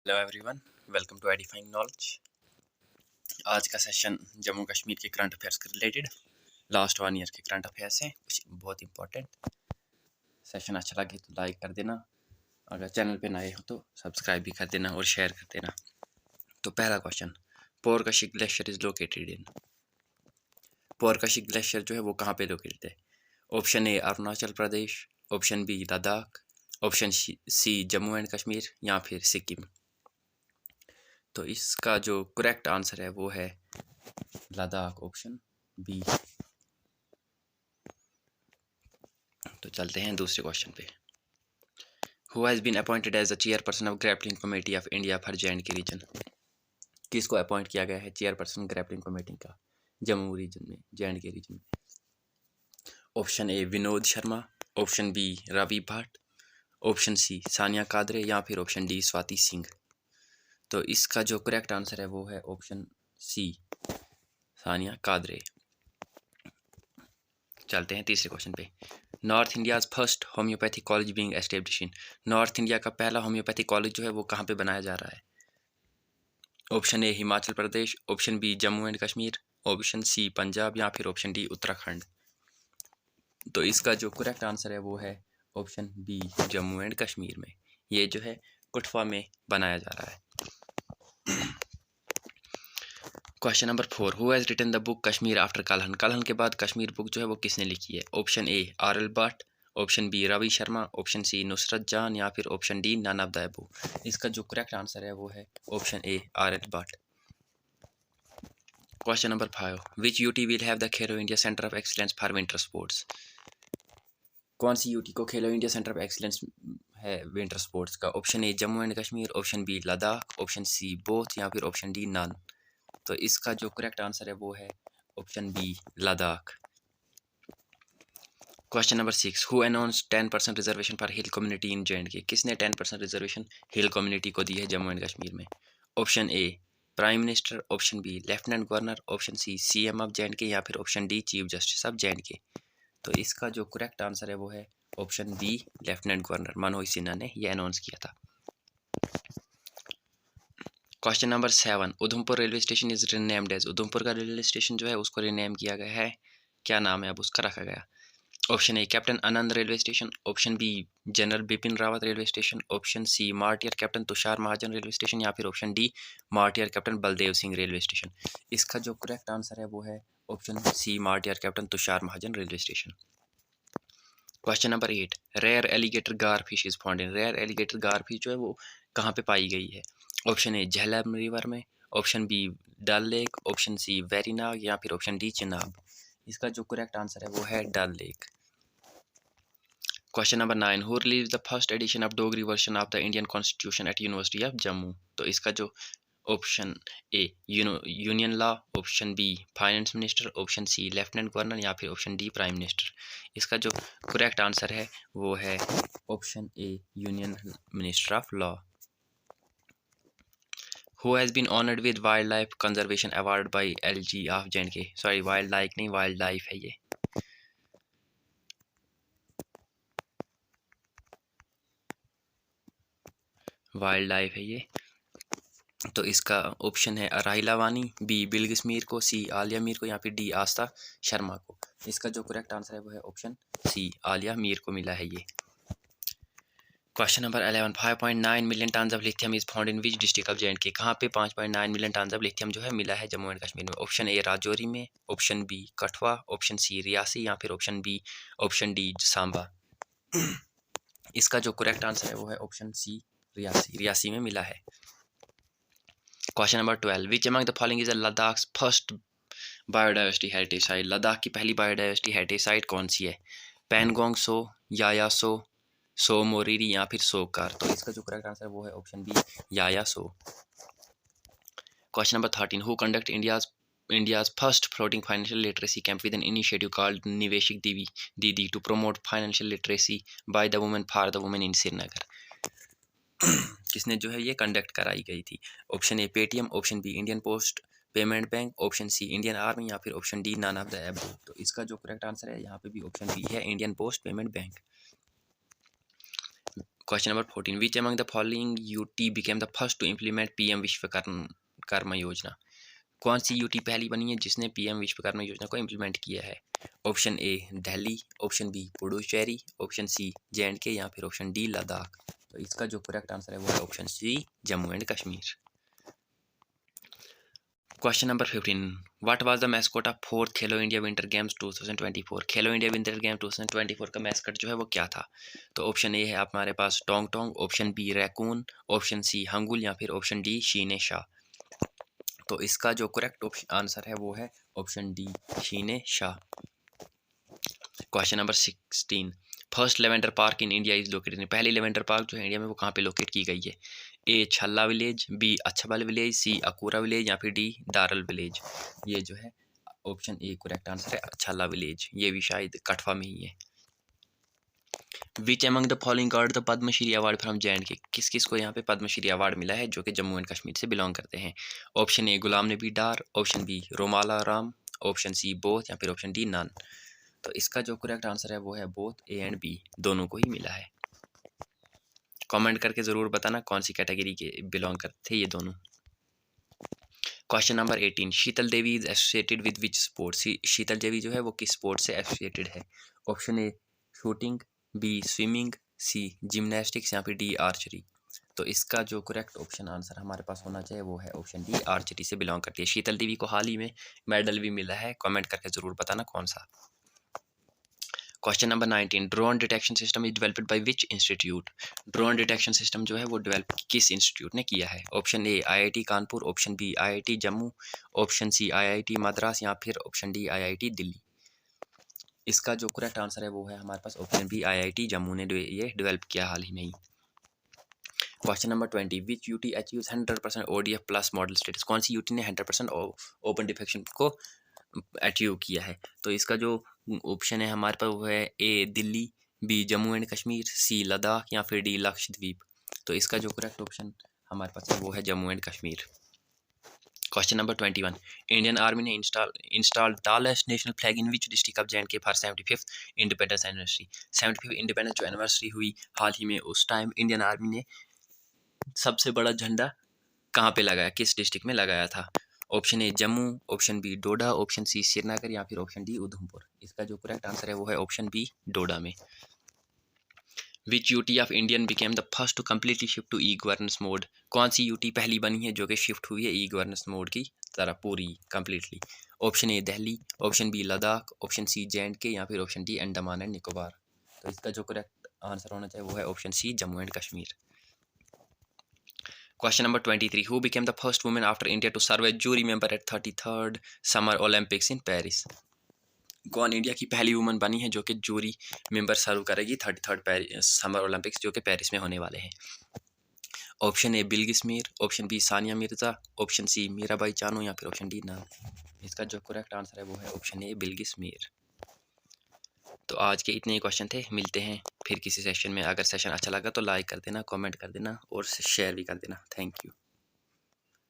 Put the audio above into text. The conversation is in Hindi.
Hello everyone, welcome to edifying knowledge. आज का सेशन जम्मू कश्मीर के करंट अफेयर्स के रिलेटेड लास्ट 1 ईयर के करंट अफेयर्स हैं, कुछ बहुत इंपॉर्टेंट। सेशन अच्छा लगे तो लाइक कर देना, अगर चैनल पे नए हो तो सब्सक्राइब भी कर देना और शेयर कर देना। तो पहला क्वेश्चन, पोरकशी ग्लेशियर इज लोकेटेड इन। पोरकशी ग्लेशियर जो है वो कहाँ पे लोकेटेड है? Option A Arunachal Pradesh, option B Ladakh, option C Jammu and Kashmir या फिर सिक्किम। तो इसका जो करेक्ट आंसर है वो है लद्दाख, ऑप्शन बी। तो चलते हैं दूसरे क्वेश्चन पे। Who has been appointed as the chairperson of grappling committee of India for J&K region. किसको अपॉइंट किया गया है चेयरपर्सन ग्रैपलिंग कमेटी का जम्मू रीजन में, J&K रीजन में? Option A Vinod Sharma, option B Ravi Bhatt, option C Sania Kadre या फिर ऑप्शन डी स्वाति सिंह। तो इसका जो करेक्ट आंसर है वो है ऑप्शन सी सानिया कादरे। चलते हैं तीसरे क्वेश्चन पे। North India's first homeopathy college being establish in. North India का पहला होम्योपैथी कॉलेज जो है वो कहाँ पे बनाया जा रहा है? Option A Himachal Pradesh, option B Jammu and Kashmir, option C Punjab या फिर ऑप्शन डी उत्तराखंड। तो इसका जो करेक्ट आंसर है वो है option B Jammu and Kashmir में। ये जो है कठुआ में बनाया जा रहा है। Question number 4, who has written the book Kashmir after Kalhana. Kalhana के बाद कश्मीर बुक जो है वो किसने लिखी है? Option A R L. Bhatt, option B Ravi Sharma, option C Nusrat Jan या फिर option D none of the above. इसका जो करेक्ट आंसर है वो है option A R L. Bhatt. Question number 5, which UT will have the Khelo India centre of excellence for winter sports. कौन सी यूटी को Khelo India centre of excellence है विंटर स्पोर्ट्स का? Option A Jammu and Kashmir, option B Ladakh, option C both या फिर ऑप्शन डी नन। तो इसका जो करेक्ट आंसर है वो है option B Ladakh. Question number 6, who announce 10% reservation for hill community in J&K। किसने 10% रिजर्वेशन हिल कम्युनिटी को दी है जम्मू एंड कश्मीर में? Option A prime minister, option B lieutenant governor, option C CM of J&K या फिर option D chief justice of J&K। तो इसका जो करेक्ट आंसर है वो है option B lieutenant governor Manoj Sinha ने यह अनाउंस किया था। Question number 7, Udhampur railway station is renamed as. Udhampur का रेलवे स्टेशन जो है उसको रीनेम किया गया है, क्या नाम है अब उसका रखा गया? Option A captain Anand railway station, option B general Bipin Rawat railway station, option C martyr captain Tushar Mahajan railway station या फिर option D martyr captain Baldev Singh railway station. इसका जो करेक्ट आंसर है वो है option C martyr captain Tushar Mahajan railway station. Question number 8, rare alligator gar fish is found in. Rare alligator gar fish जो है वो कहाँ पे पाई गई है? ऑप्शन ए झेलम रिवर में, ऑप्शन बी डल लेक, ऑप्शन सी वेरीनाग या फिर ऑप्शन डी चिनाब। इसका जो करेक्ट आंसर है वो है Dal lake. Question number 9, who release the first edition of Dogri version of the Indian constitution at university of Jammu. तो इसका जो option A union law, option B finance minister, option C lieutenant governor या फिर ऑप्शन डी प्राइम मिनिस्टर। इसका जो करेक्ट आंसर है वो है option A union minister of law. Who has been honored with Wildlife Conservation Award by LG of J&K। Sorry wild like नहीं, वाइल्ड लाइफ है ये। वाइल्ड लाइफ है ये। तो इसका ऑप्शन है राहिला वानी, बी बिल्किस मीर को, सी आलिया मीर को या फिर डी आस्था शर्मा को। इसका जो करेक्ट आंसर है वो है ऑप्शन सी आलिया मीर को मिला है ये। Question number 11, 5.9 million ton of lithium is found in which district of J&K। कहाँ पे 5.9 मिलियन टन ऑफ लिथियम जो है मिला है जम्मू एंड कश्मीर में? ऑप्शन ए राजौरी में, option B Kathua, option C Reasi या फिर option B option D Samba. इसका जो करेक्ट आंसर है वो है ऑप्शन सी रियासी, रियासी में मिला है। Question number 12, which among the following is Ladakh first biodiversity heritage site. Ladakh की पहली बायोडाइवर्सिटी हेरिटेज साइट कौन सी है? पैनगोंग सो, याया सो मोरीरी या फिर सोकार। तो इसका जो करेक्ट आंसर है वो है ऑप्शन बी याया सो। Question number 13, who conduct India's first floating financial literacy camp with an initiative called Niveshak Didi to promote financial literacy by the women for the women in Srinagar. किसने जो है ये कंडक्ट कराई गई थी? Option A Paytm, option B Indian post payment bank, option C Indian army या फिर option D none of the above. तो इसका जो करेक्ट आंसर है यहाँ पे भी ऑप्शन बी है Indian post payment bank. Question number 14, which among the following UT became the first to implement PM Vishwakarma Yojana? कौन सी यूटी पहली बनी है जिसने पीएम विश्वकर्मा योजना को इम्प्लीमेंट किया है? Option A Delhi, option B Puducherry, option C J and K या फिर ऑप्शन डी लद्दाख। तो इसका जो करेक्ट आंसर है वो है option C Jammu and Kashmir. Question number 15, what was the mascot of 4th Khelo India winter games 2024? Khelo India winter game 2024 का मैस्कॉट जो है वो क्या था? तो ऑप्शन ए है हमारे पास टोंग टोंग, option B raccoon, option C hangul या फिर ऑप्शन डी शीने शाह। तो इसका जो करेक्ट आंसर है वो है ऑप्शन डी शीने Shah. Question number 16, first lavender park in India is located? पहली लेवेंडर पार्क जो है इंडिया में वो कहाँ पे लोकेट की गई है? ए छल्ला विलेज, बी अच्छबल विलेज, सी अकूरा विलेज या फिर डी दारल विलेज। ये जो है ऑप्शन ए करेक्ट आंसर है छल्ला विलेज, ये भी शायद कठवा में ही है। Which among the following got the Padmashri award from J and K? किस किस को यहाँ पे पद्मश्री अवार्ड मिला है जो कि जम्मू एंड कश्मीर से बिलोंग करते हैं? Option A Ghulam Nabi Dar, option B रोमाला राम, ऑप्शन सी बोथ या फिर ऑप्शन डी नन। तो इसका जो करेक्ट आंसर है वो है बोथ, ए एंड बी दोनों को ही मिला है। कमेंट करके ज़रूर बताना कौन सी कैटेगरी के बिलोंग करते थे ये दोनों। Question number 18, Sheetal Devi is associated with which sport? Sheetal Devi जो है वो किस स्पोर्ट से एसोसिएटेड है? Option A shooting, B swimming, C gymnastics या फिर डी आर्चरी। तो इसका जो करेक्ट ऑप्शन आंसर हमारे पास होना चाहिए वो है ऑप्शन डी आर्चरी से बिलोंग करती है। शीतल देवी को हाल ही में मेडल भी मिला है, कमेंट करके ज़रूर बताना कौन सा। Question number 19, drone detection system is developed by which institute? Drone detection system जो है वो डेवलप किस इंस्टीट्यूट ने किया है? Option A IIT Kanpur, option B IIT Jammu, option C IIT Madras या फिर ऑप्शन डी आईआईटी दिल्ली। इसका जो करेक्ट आंसर है वो है हमारे पास ऑप्शन बी आईआईटी जम्मू ने ये डेवलप किया हाल ही में ही। Question number 20, which UT achieves 100% ODF plus model status? कौन सी यूटी ने 100% ओपन डिफेक्शन को अचीव किया है? तो इसका जो ऑप्शन है हमारे पास वो है ए दिल्ली, बी जम्मू एंड कश्मीर, सी लद्दाख या फिर डी लक्षद्वीप। तो इसका जो करेक्ट ऑप्शन हमारे पास है वो है Jammu and Kashmir. Question number 21, Indian army ने install tallest national flag in which district of J and K for 75th independence anniversary? 75th independence जो एनिवर्सरी हुई हाल ही में, उस टाइम इंडियन आर्मी ने सबसे बड़ा झंडा कहाँ पे लगाया, किस डिस्ट्रिक्ट में लगाया था? Option A Jammu, option B Doda, option C Srinagar या फिर ऑप्शन डी उधमपुर। इसका जो करेक्ट आंसर है वो है ऑप्शन बी डोडा में। Which UT of Indian became the first to completely shift to e governance mode? कौन सी यूटी पहली बनी है जो कि शिफ्ट हुई है ई गवर्नेंस मोड की तरह पूरी completely? Option A Delhi, option B Ladakh, option C J and K या फिर option D Andaman and Nicobar. तो इसका जो करेक्ट आंसर होना चाहिए वो है option C Jammu and Kashmir. Question number 23, who became the first woman after India to serve as jury member at 33rd Summer Olympics in Paris? कौन इंडिया की पहली वुमन बनी है जो कि जूरी मेंबर सर्व करेगी 33rd समर ओलंपिक्स जो कि पेरिस में होने वाले हैं? Option A Bilkis Mir, option B Sania Mirza, option C Mirabai Chanu या फिर ऑप्शन डी नाम। इसका जो करेक्ट आंसर है वो है ऑप्शन ए बिल्किस मीर। तो आज के इतने ही क्वेश्चन थे, मिलते हैं फिर किसी सेशन में। अगर सेशन अच्छा लगा तो लाइक कर देना, कमेंट कर देना और शेयर भी कर देना। Thank you.